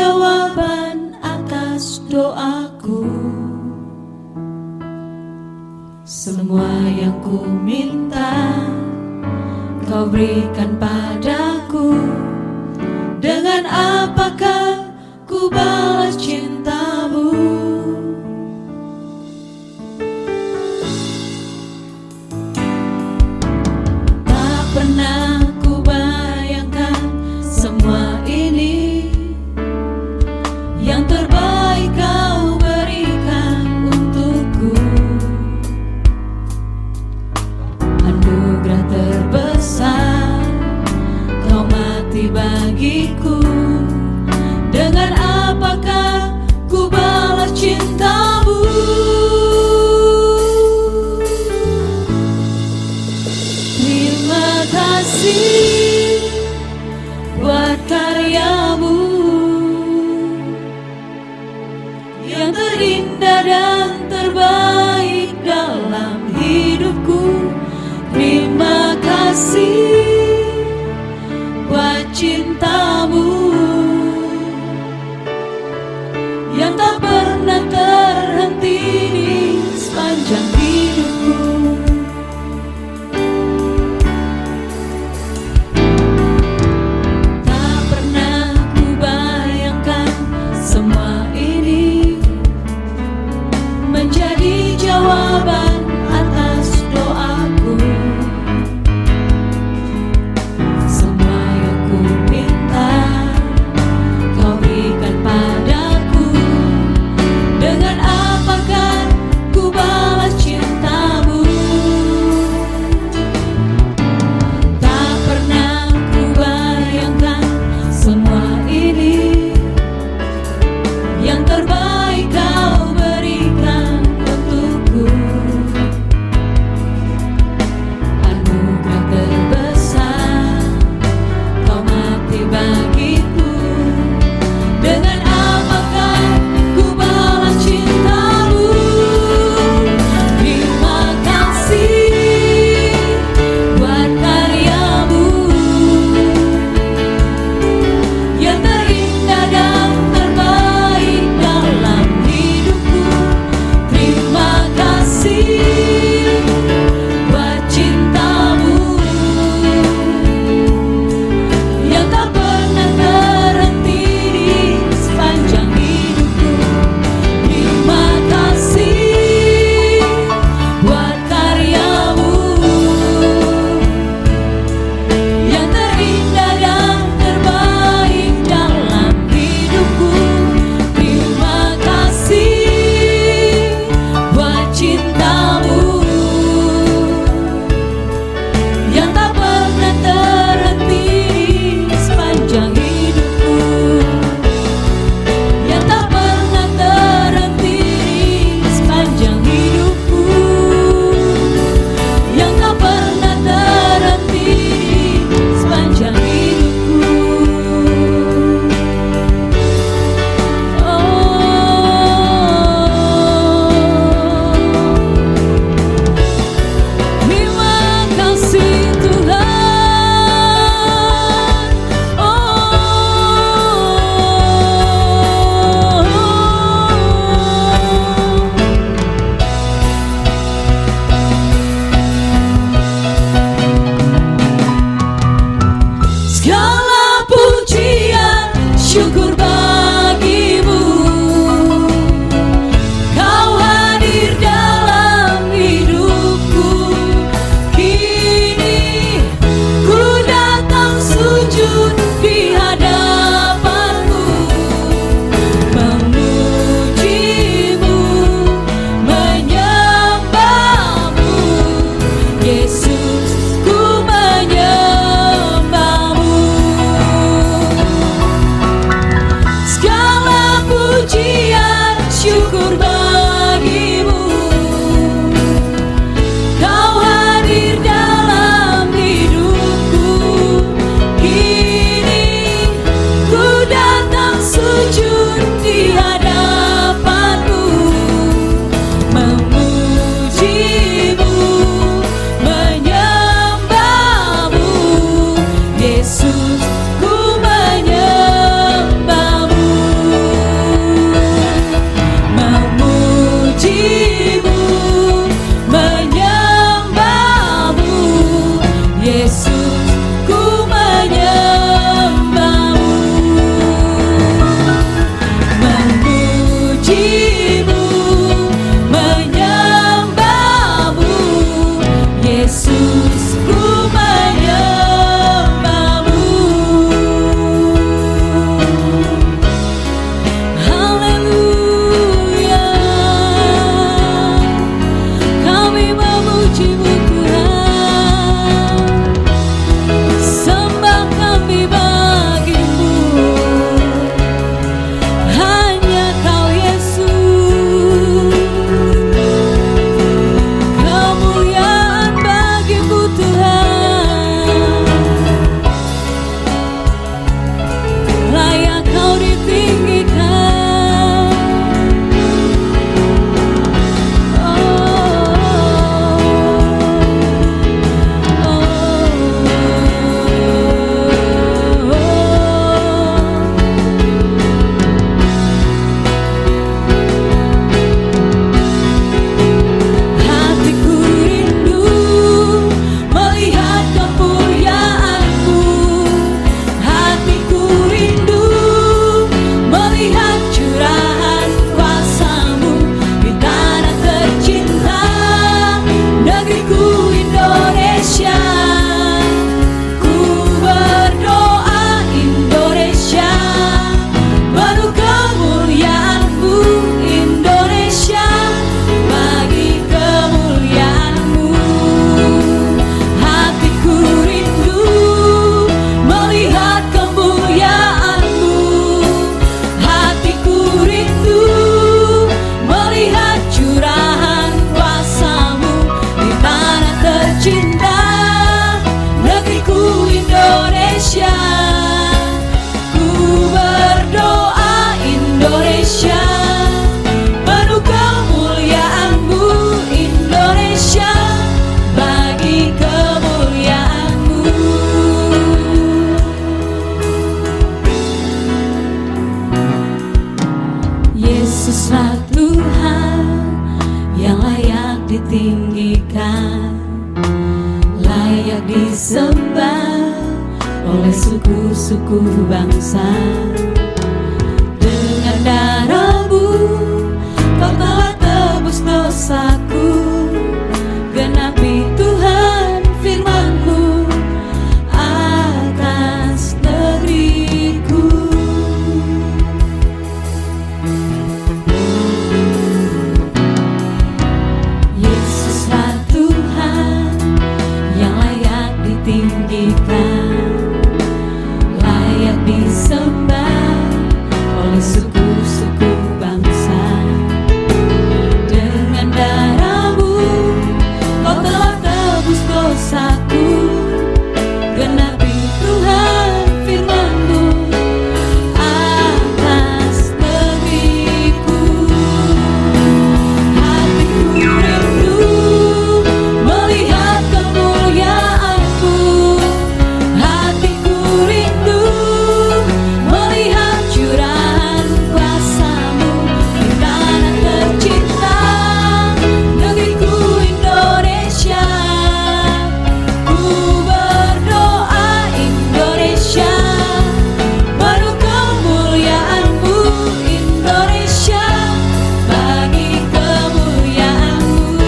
jawaban atas doaku. Semua yang ku minta Kau berikan padaku. Dengan apakah ku balas cintamu? Tak pernah ku bayangkan semua ini, yang terbaik Kau berikan untukku. Anugerah terbesar Kau mati bagiku. Dengan apakah ku balas cintamu? Terima kasih buat karyamu yang terindah dan terbaik dalam hidupku. Terima kasih buat cintamu yang tak pernah terhenti di sepanjang hidupku. Tak pernah ku bayangkan semua ini menjadi jawaban atas doaku. yang layak ditinggikan, layak disembah oleh suku-suku bangsa. Dengan darah-Mu Kau telah tebus dosaku, genapi Tuhan firman-Mu atas negeriku. Yesuslah Tuhan yang layak ditinggikan, layak disembah oleh suku-suku bangsa. Dengan darah-Mu Kau telah tebus dosaku, genapi Tuhan firman-Mu atas negeriku. Hatiku rindu melihat kemuliaan-Mu, hatiku rindu melihat curahan kuasa-Mu di tanah tercinta, negeriku Indonesia. Ku berdoa Indonesia, penuh kemuliaan-Mu Indonesia, bagi kemuliaan-Mu.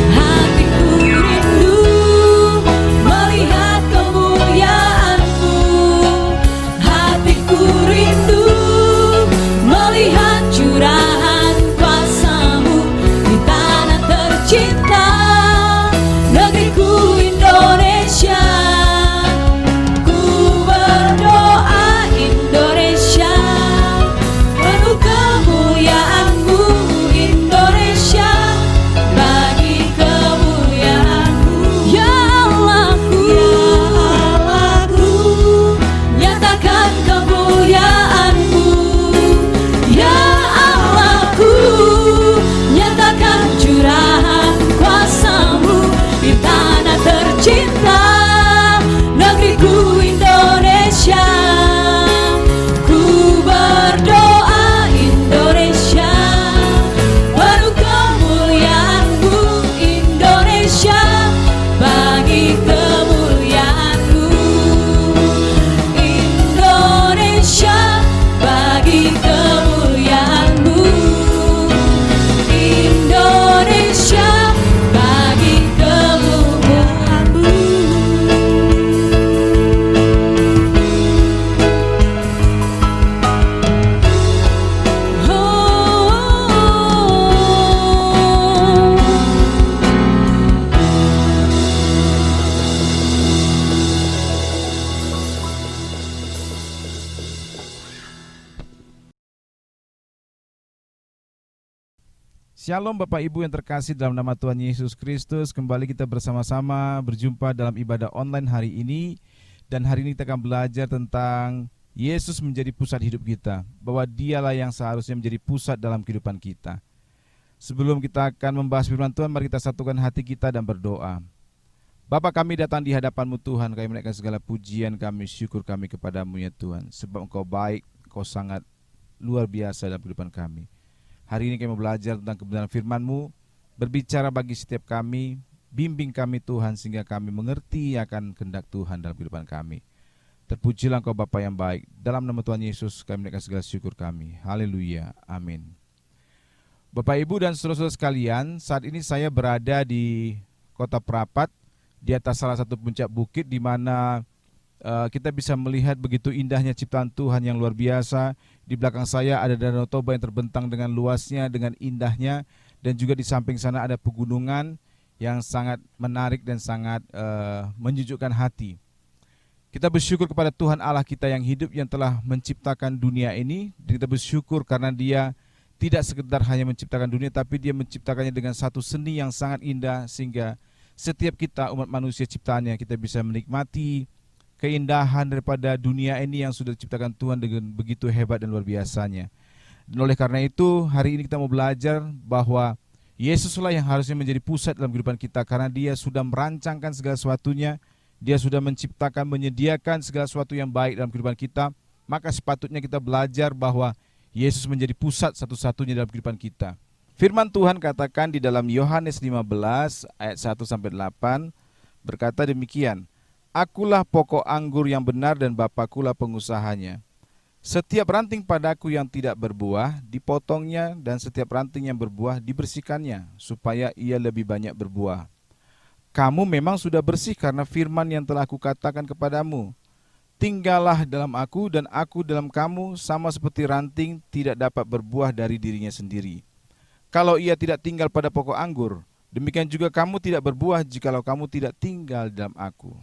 Hatiku rindu melihat kemuliaan-Mu, hatiku rindu melihat curahan kuasa-Mu di tanah tercinta, negeriku Indonesia. Ku berdoa Indonesia, penuh kemuliaan-Mu Indonesia, bagi kemuliaan-Mu. Ya Allahku, nyatakan kemuliaan-Mu. Ya Allahku, nyatakan curahan kuasa-Mu di tanah tercinta, negeriku Indonesia. Ku berdoa Indonesia, penuh kemuliaan-Mu Indonesia, bagi kemuliaan-Mu. Indonesia, bagi kemuliaan-Mu. Indonesia, bagi kemuliaan-Mu. Shalom Bapak Ibu yang terkasih dalam nama Tuhan Yesus Kristus. Kembali kita bersama-sama berjumpa dalam ibadah online hari ini. Dan hari ini kita akan belajar tentang Yesus menjadi pusat hidup kita, bahwa Dialah yang seharusnya menjadi pusat dalam kehidupan kita. Sebelum kita akan membahas firman Tuhan, mari kita satukan hati kita dan berdoa. Bapa, kami datang di hadapan-Mu Tuhan, kami menaikkan segala pujian kami, syukur kami kepada-Mu ya Tuhan. Sebab Engkau baik, Engkau sangat luar biasa dalam kehidupan kami. Hari ini kami belajar tentang kebenaran firman-Mu, berbicara bagi setiap kami, bimbing kami Tuhan, sehingga kami mengerti akan kehendak Tuhan dalam kehidupan kami. Terpujilah Engkau Bapa yang baik. Dalam nama Tuhan Yesus kami menaikkan segala syukur kami. Haleluya, amin. Bapak Ibu dan saudara-saudara sekalian, saat ini saya berada di kota Prapat, di atas salah satu puncak bukit di mana kita bisa melihat begitu indahnya ciptaan Tuhan yang luar biasa. Di belakang saya ada Danau Toba yang terbentang dengan luasnya, dengan indahnya, dan juga di samping sana ada pegunungan yang sangat menarik dan sangat menyejukkan hati. Kita bersyukur kepada Tuhan Allah kita yang hidup, yang telah menciptakan dunia ini. Kita bersyukur karena Dia tidak sekedar hanya menciptakan dunia, tapi Dia menciptakannya dengan satu seni yang sangat indah, sehingga setiap kita umat manusia ciptaannya kita bisa menikmati keindahan daripada dunia ini yang sudah diciptakan Tuhan dengan begitu hebat dan luar biasanya. Dan oleh karena itu, hari ini kita mau belajar bahwa Yesuslah yang harusnya menjadi pusat dalam kehidupan kita, karena Dia sudah merancangkan segala sesuatunya, Dia sudah menciptakan, menyediakan segala sesuatu yang baik dalam kehidupan kita. Maka sepatutnya kita belajar bahwa Yesus menjadi pusat satu-satunya dalam kehidupan kita. Firman Tuhan katakan di dalam Yohanes 15 ayat 1-8 berkata demikian, Akulah pokok anggur yang benar dan Bapakulah pengusahanya. Setiap ranting padaku yang tidak berbuah dipotongnya, dan setiap ranting yang berbuah dibersihkannya, supaya ia lebih banyak berbuah. Kamu memang sudah bersih karena firman yang telah kukatakan kepadamu. Tinggallah dalam aku dan aku dalam kamu, sama seperti ranting tidak dapat berbuah dari dirinya sendiri kalau ia tidak tinggal pada pokok anggur. Demikian juga kamu tidak berbuah jikalau kamu tidak tinggal dalam aku.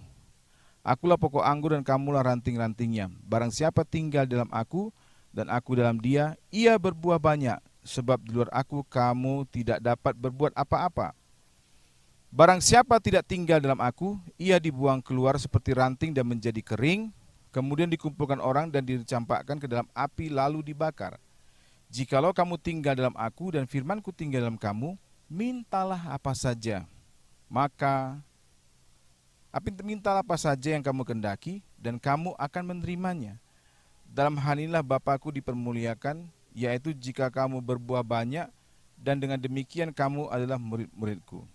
Akulah pokok anggur dan kamulah ranting-rantingnya. Barang siapa tinggal dalam aku dan aku dalam dia, ia berbuah banyak, sebab di luar aku kamu tidak dapat berbuat apa-apa. Barang siapa tidak tinggal dalam aku, ia dibuang keluar seperti ranting dan menjadi kering, kemudian dikumpulkan orang dan dicampakkan ke dalam api lalu dibakar. Jikalau kamu tinggal dalam aku dan firmanku tinggal dalam kamu, mintalah apa saja, mintalah apa saja yang kamu kehendaki, dan kamu akan menerimanya. Dalam hal inilah Bapakku dipermuliakan, yaitu jika kamu berbuah banyak, dan dengan demikian kamu adalah murid-muridku.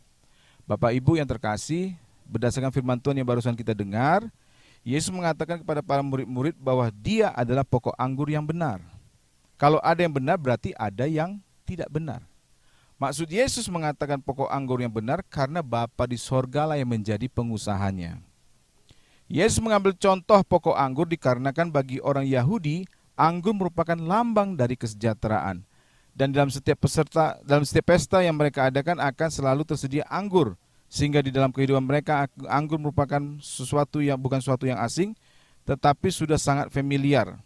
Bapak Ibu yang terkasih, berdasarkan firman Tuhan yang barusan kita dengar, Yesus mengatakan kepada para murid-murid bahwa Dia adalah pokok anggur yang benar. Kalau ada yang benar, berarti ada yang tidak benar. Maksud Yesus mengatakan pokok anggur yang benar karena Bapa di sorgalah yang menjadi pengusahanya. Yesus mengambil contoh pokok anggur dikarenakan bagi orang Yahudi, anggur merupakan lambang dari kesejahteraan. Dan dalam setiap pesta yang mereka adakan akan selalu tersedia anggur. Sehingga di dalam kehidupan mereka, anggur merupakan bukan sesuatu yang asing, tetapi sudah sangat familiar.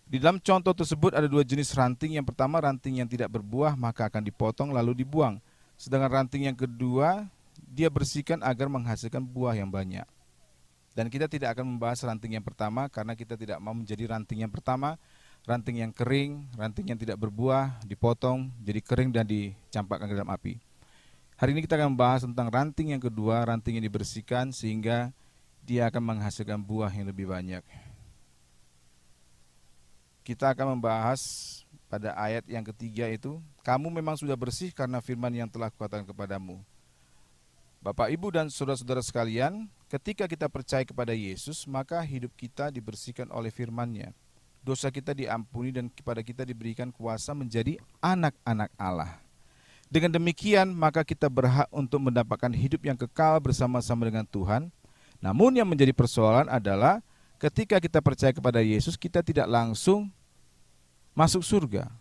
Di dalam contoh tersebut ada dua jenis ranting. Yang pertama, ranting yang tidak berbuah maka akan dipotong lalu dibuang. Sedangkan ranting yang kedua, dia bersihkan agar menghasilkan buah yang banyak. Dan kita tidak akan membahas ranting yang pertama karena kita tidak mau menjadi ranting yang pertama, ranting yang kering, ranting yang tidak berbuah, dipotong jadi kering dan dicampakkan ke dalam api. Hari ini kita akan membahas tentang ranting yang kedua, ranting yang dibersihkan sehingga dia akan menghasilkan buah yang lebih banyak. Kita akan membahas pada ayat yang ketiga itu, kamu memang sudah bersih karena firman yang telah kukatakan kepadamu. Bapak, Ibu, dan saudara-saudara sekalian, ketika kita percaya kepada Yesus, maka hidup kita dibersihkan oleh firman-Nya. Dosa kita diampuni dan kepada kita diberikan kuasa menjadi anak-anak Allah. Dengan demikian, maka kita berhak untuk mendapatkan hidup yang kekal bersama-sama dengan Tuhan. Namun yang menjadi persoalan adalah ketika kita percaya kepada Yesus, kita tidak langsung masuk surga,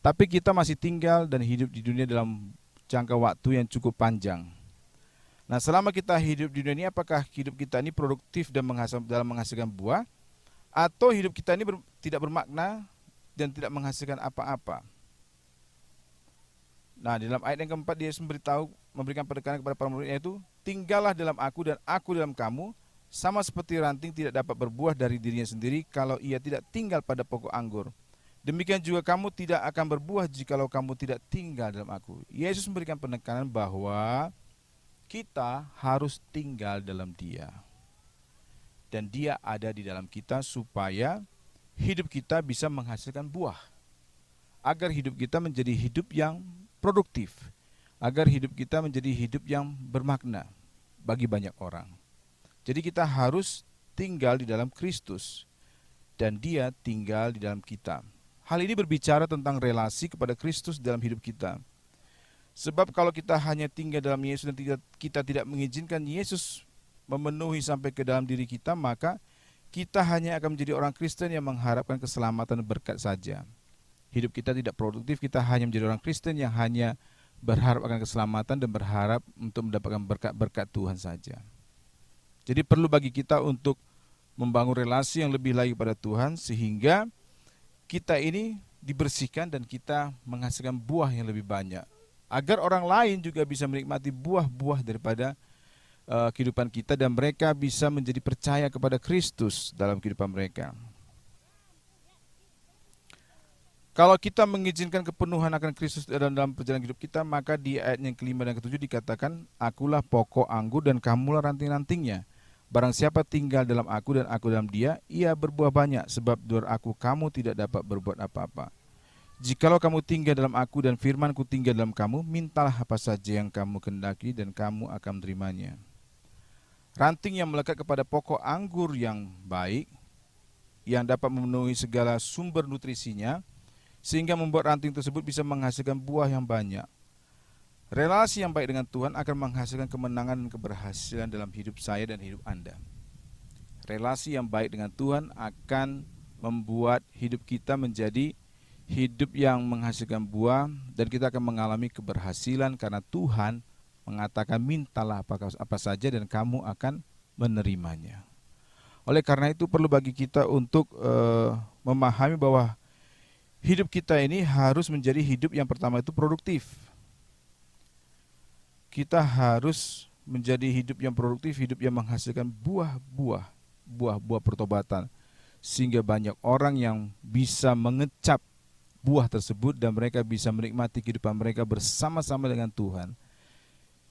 tapi kita masih tinggal dan hidup di dunia dalam jangka waktu yang cukup panjang. Nah, selama kita hidup di dunia ini, apakah hidup kita ini produktif dan menghasilkan buah, atau hidup kita ini tidak bermakna dan tidak menghasilkan apa-apa? Nah, di dalam ayat yang keempat, Yesus memberikan penekanan kepada para muridnya, yaitu tinggallah dalam aku dan aku dalam kamu, sama seperti ranting tidak dapat berbuah dari dirinya sendiri kalau ia tidak tinggal pada pokok anggur. Demikian juga kamu tidak akan berbuah jikalau kamu tidak tinggal dalam aku. Yesus memberikan penekanan bahwa kita harus tinggal dalam Dia. Dan Dia ada di dalam kita supaya hidup kita bisa menghasilkan buah. Agar hidup kita menjadi hidup yang produktif. Agar hidup kita menjadi hidup yang bermakna bagi banyak orang. Jadi kita harus tinggal di dalam Kristus. Dan Dia tinggal di dalam kita. Hal ini berbicara tentang relasi kepada Kristus dalam hidup kita. Sebab kalau kita hanya tinggal dalam Yesus dan kita tidak mengizinkan Yesus memenuhi sampai ke dalam diri kita, maka kita hanya akan menjadi orang Kristen yang mengharapkan keselamatan dan berkat saja. Hidup kita tidak produktif, kita hanya menjadi orang Kristen yang hanya berharap akan keselamatan dan berharap untuk mendapatkan berkat-berkat Tuhan saja. Jadi perlu bagi kita untuk membangun relasi yang lebih lagi pada Tuhan sehingga kita ini dibersihkan dan kita menghasilkan buah yang lebih banyak. Agar orang lain juga bisa menikmati buah-buah daripada kehidupan kita dan mereka bisa menjadi percaya kepada Kristus dalam kehidupan mereka. Kalau kita mengizinkan kepenuhan akan Kristus dalam perjalanan hidup kita, maka di ayat yang kelima dan ketujuh dikatakan, akulah pokok anggur dan kamulah ranting-rantingnya. Barang siapa tinggal dalam aku dan aku dalam dia, ia berbuah banyak, sebab di luar aku kamu tidak dapat berbuat apa-apa. Jikalau kamu tinggal dalam aku dan firman-Ku tinggal dalam kamu, mintalah apa saja yang kamu kehendaki dan kamu akan menerimanya. Ranting yang melekat kepada pokok anggur yang baik, yang dapat memenuhi segala sumber nutrisinya, sehingga membuat ranting tersebut bisa menghasilkan buah yang banyak. Relasi yang baik dengan Tuhan akan menghasilkan kemenangan dan keberhasilan dalam hidup saya dan hidup Anda. Relasi yang baik dengan Tuhan akan membuat hidup kita menjadi hidup yang menghasilkan buah, dan kita akan mengalami keberhasilan karena Tuhan mengatakan mintalah apa saja dan kamu akan menerimanya. Oleh karena itu perlu bagi kita untuk memahami bahwa hidup kita ini harus menjadi hidup yang pertama itu produktif. Kita harus menjadi hidup yang produktif, hidup yang menghasilkan buah-buah pertobatan, sehingga banyak orang yang bisa mengecap buah tersebut dan mereka bisa menikmati kehidupan mereka bersama-sama dengan Tuhan.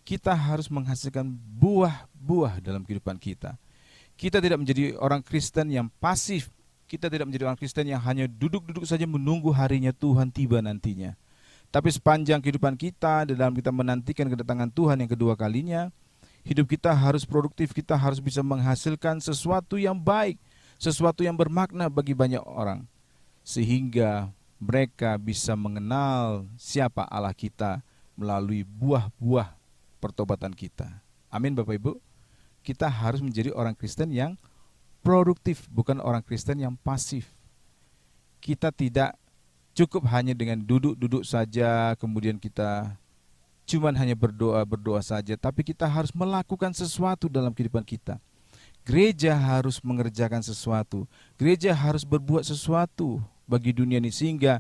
Kita harus menghasilkan buah-buah dalam kehidupan kita. Kita tidak menjadi orang Kristen yang pasif. Kita tidak menjadi orang Kristen yang hanya duduk-duduk saja menunggu harinya Tuhan tiba nantinya. Tapi sepanjang kehidupan kita, dalam kita menantikan kedatangan Tuhan yang kedua kalinya, hidup kita harus produktif, kita harus bisa menghasilkan sesuatu yang baik, sesuatu yang bermakna bagi banyak orang, sehingga mereka bisa mengenal siapa Allah kita melalui buah-buah pertobatan kita. Amin Bapak Ibu. Kita harus menjadi orang Kristen yang produktif, bukan orang Kristen yang pasif. Kita tidak cukup hanya dengan duduk-duduk saja, kemudian kita cuman hanya berdoa saja, tapi kita harus melakukan sesuatu dalam kehidupan kita. Gereja harus mengerjakan sesuatu. Gereja harus berbuat sesuatu bagi dunia ini, sehingga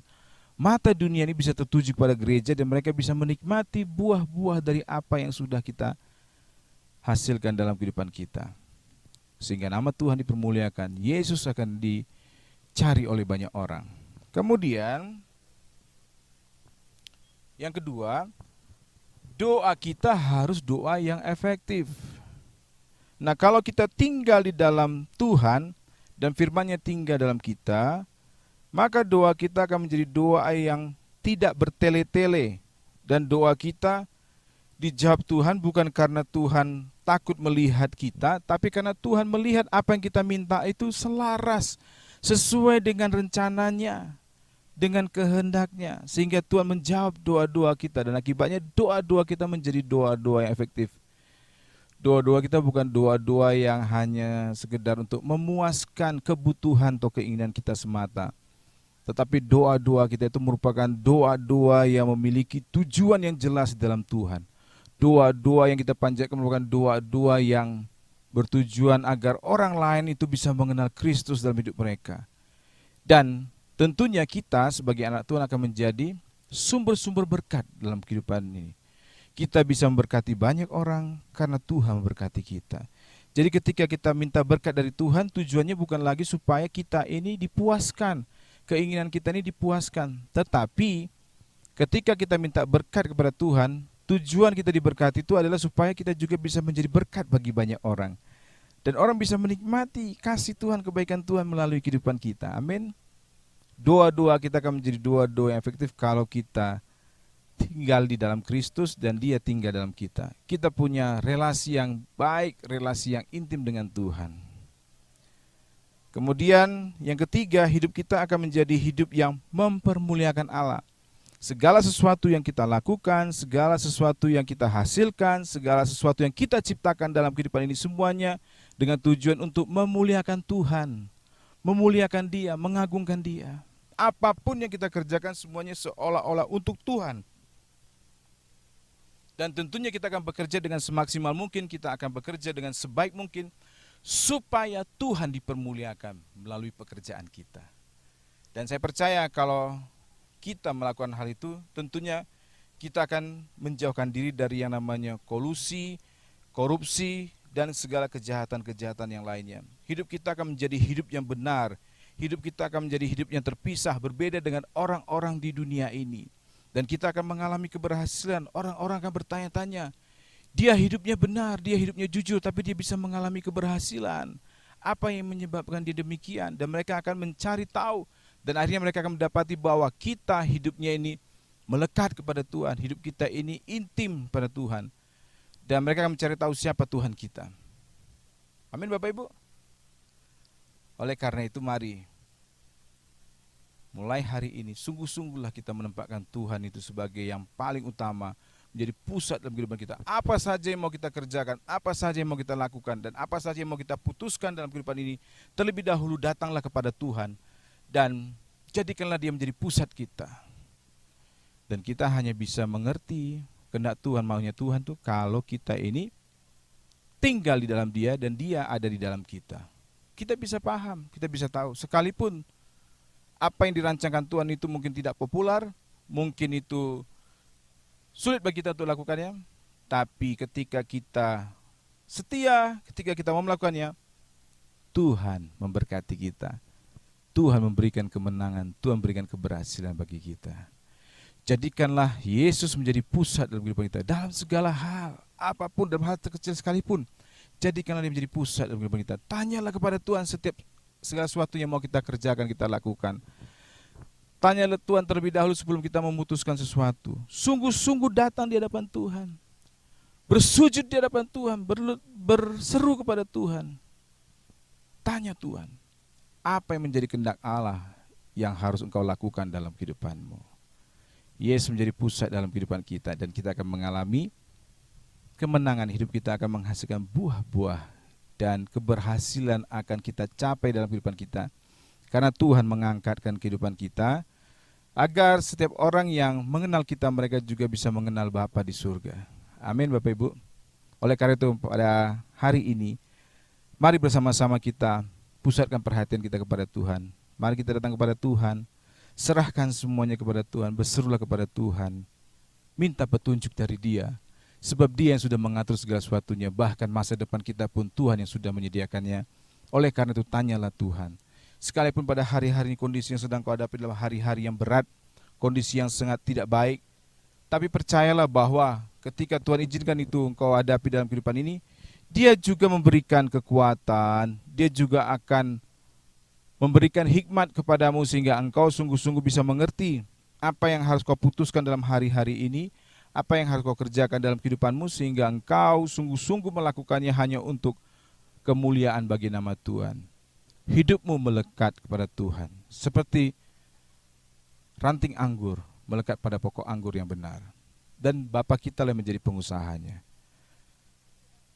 mata dunia ini bisa tertuju kepada gereja dan mereka bisa menikmati buah-buah dari apa yang sudah kita hasilkan dalam kehidupan kita. Sehingga nama Tuhan dipermuliakan, Yesus akan dicari oleh banyak orang. Kemudian yang kedua, doa kita harus doa yang efektif. Nah, kalau kita tinggal di dalam Tuhan dan firman-Nya tinggal dalam kita, maka doa kita akan menjadi doa yang tidak bertele-tele, dan doa kita dijawab Tuhan bukan karena Tuhan takut melihat kita, tapi karena Tuhan melihat apa yang kita minta itu selaras, sesuai dengan rencananya, dengan kehendaknya, sehingga Tuhan menjawab doa-doa kita, dan akibatnya doa-doa kita menjadi doa-doa yang efektif. Doa-doa kita bukan doa-doa yang hanya sekedar untuk memuaskan kebutuhan atau keinginan kita semata, tetapi doa-doa kita itu merupakan doa-doa yang memiliki tujuan yang jelas dalam Tuhan. Doa-doa yang kita panjatkan merupakan doa-doa yang bertujuan agar orang lain itu bisa mengenal Kristus dalam hidup mereka. Dan tentunya kita sebagai anak Tuhan akan menjadi sumber-sumber berkat dalam kehidupan ini. Kita bisa memberkati banyak orang karena Tuhan memberkati kita. Jadi ketika kita minta berkat dari Tuhan, tujuannya bukan lagi supaya kita ini dipuaskan, keinginan kita ini dipuaskan. Tetapi ketika kita minta berkat kepada Tuhan, tujuan kita diberkati itu adalah supaya kita juga bisa menjadi berkat bagi banyak orang. Dan orang bisa menikmati kasih Tuhan, kebaikan Tuhan melalui kehidupan kita. Amin. Doa-doa kita akan menjadi doa-doa yang efektif kalau kita tinggal di dalam Kristus dan Dia tinggal dalam kita. Kita punya relasi yang baik, relasi yang intim dengan Tuhan. Kemudian yang ketiga, hidup kita akan menjadi hidup yang mempermuliakan Allah. Segala sesuatu yang kita lakukan, segala sesuatu yang kita hasilkan, segala sesuatu yang kita ciptakan dalam kehidupan ini, semuanya dengan tujuan untuk memuliakan Tuhan, memuliakan Dia, mengagungkan Dia. Apapun yang kita kerjakan semuanya seolah-olah untuk Tuhan. Dan tentunya kita akan bekerja dengan semaksimal mungkin, kita akan bekerja dengan sebaik mungkin, supaya Tuhan dipermuliakan melalui pekerjaan kita. Dan saya percaya kalau kita melakukan hal itu, tentunya kita akan menjauhkan diri dari yang namanya kolusi, korupsi, dan segala kejahatan-kejahatan yang lainnya. Hidup kita akan menjadi hidup yang benar, hidup kita akan menjadi hidup yang terpisah, berbeda dengan orang-orang di dunia ini. Dan kita akan mengalami keberhasilan. Orang-orang akan bertanya-tanya, dia hidupnya benar, dia hidupnya jujur, tapi dia bisa mengalami keberhasilan. Apa yang menyebabkan dia demikian? Dan mereka akan mencari tahu Dan akhirnya mereka akan mendapati bahwa kita hidupnya ini melekat kepada Tuhan, hidup kita ini intim pada Tuhan. Dan mereka akan mencari tahu siapa Tuhan kita. Amin Bapak Ibu. Oleh karena itu mari mulai hari ini sungguh-sungguhlah kita menempatkan Tuhan itu sebagai yang paling utama, menjadi pusat dalam kehidupan kita. Apa saja yang mau kita kerjakan, apa saja yang mau kita lakukan, dan apa saja yang mau kita putuskan dalam kehidupan ini, terlebih dahulu datanglah kepada Tuhan dan jadikanlah Dia menjadi pusat kita. Dan kita hanya bisa mengerti kehendak Tuhan, maunya Tuhan tuh kalau kita ini tinggal di dalam Dia dan Dia ada di dalam kita. Kita bisa paham, kita bisa tahu. Sekalipun apa yang dirancangkan Tuhan itu mungkin tidak populer, mungkin itu sulit bagi kita untuk lakukannya, tapi ketika kita setia, ketika kita mau melakukannya, Tuhan memberkati kita. Tuhan memberikan kemenangan, Tuhan memberikan keberhasilan bagi kita. Jadikanlah Yesus menjadi pusat dalam kehidupan kita dalam segala hal, apapun, dalam hal terkecil sekalipun. Jadikanlah Dia menjadi pusat dalam kehidupan kita. Tanyalah kepada Tuhan setiap segala sesuatu yang mau kita kerjakan, kita lakukan. Tanyalah Tuhan terlebih dahulu sebelum kita memutuskan sesuatu. Sungguh-sungguh datang di hadapan Tuhan, bersujud di hadapan Tuhan, berseru kepada Tuhan. Tanya Tuhan, apa yang menjadi kehendak Allah yang harus engkau lakukan dalam kehidupanmu. Yesus menjadi pusat dalam kehidupan kita, dan kita akan mengalami kemenangan. Hidup kita akan menghasilkan buah-buah, dan keberhasilan akan kita capai dalam kehidupan kita. Karena Tuhan mengangkatkan kehidupan kita, agar setiap orang yang mengenal kita, mereka juga bisa mengenal Bapa di surga. Amin Bapak Ibu. Oleh karena itu pada hari ini, mari bersama-sama kita pusatkan perhatian kita kepada Tuhan. Mari kita datang kepada Tuhan, serahkan semuanya kepada Tuhan, berserulah kepada Tuhan, minta petunjuk dari Dia, sebab Dia yang sudah mengatur segala sesuatunya, bahkan masa depan kita pun Tuhan yang sudah menyediakannya. Oleh karena itu tanyalah Tuhan. Sekalipun pada hari-hari kondisi yang sedang kau hadapi adalah hari-hari yang berat, kondisi yang sangat tidak baik, tapi percayalah bahwa ketika Tuhan izinkan itu engkau hadapi dalam kehidupan ini, Dia juga memberikan kekuatan, Dia juga akan memberikan hikmat kepadamu sehingga engkau sungguh-sungguh bisa mengerti apa yang harus kau putuskan dalam hari-hari ini, apa yang harus kau kerjakan dalam kehidupanmu, sehingga engkau sungguh-sungguh melakukannya hanya untuk kemuliaan bagi nama Tuhan. Hidupmu melekat kepada Tuhan, seperti ranting anggur melekat pada pokok anggur yang benar. Dan Bapa kita yang menjadi pengusahanya.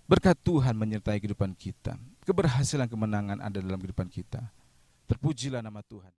Berkat Tuhan menyertai kehidupan kita. Keberhasilan, kemenangan ada dalam kehidupan kita. Terpujilah nama Tuhan.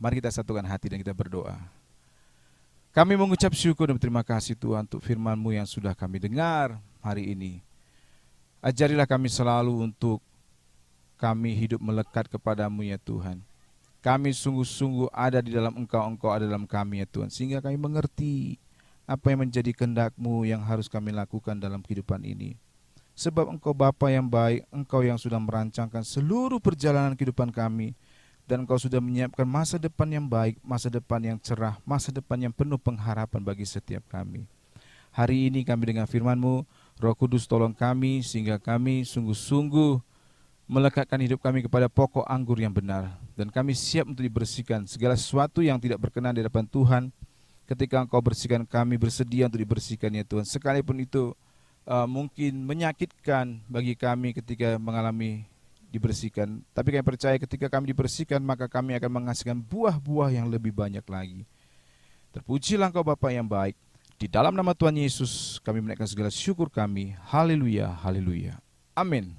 Mari kita satukan hati dan kita berdoa. Kami mengucap syukur dan berterima kasih Tuhan untuk firman-Mu yang sudah kami dengar hari ini. Ajarilah kami selalu untuk kami hidup melekat kepadamu ya Tuhan. Kami sungguh-sungguh ada di dalam Engkau, Engkau ada dalam kami ya Tuhan. Sehingga kami mengerti apa yang menjadi kehendak-Mu yang harus kami lakukan dalam kehidupan ini. Sebab Engkau Bapa yang baik, Engkau yang sudah merancangkan seluruh perjalanan kehidupan kami. Dan Engkau sudah menyiapkan masa depan yang baik, masa depan yang cerah, masa depan yang penuh pengharapan bagi setiap kami. Hari ini kami dengan firman-Mu, Roh Kudus tolong kami sehingga kami sungguh-sungguh melekatkan hidup kami kepada pokok anggur yang benar. Dan kami siap untuk dibersihkan segala sesuatu yang tidak berkenan di hadapan Tuhan. Ketika Engkau bersihkan kami, bersedia untuk dibersihkan ya Tuhan. Sekalipun itu mungkin menyakitkan bagi kami ketika mengalami dibersihkan. Tapi kami percaya ketika kami dibersihkan, maka kami akan menghasilkan buah-buah yang lebih banyak lagi. Terpujilah Engkau Bapa yang baik. Di dalam nama Tuhan Yesus kami menaikkan segala syukur kami. Haleluya, haleluya. Amin.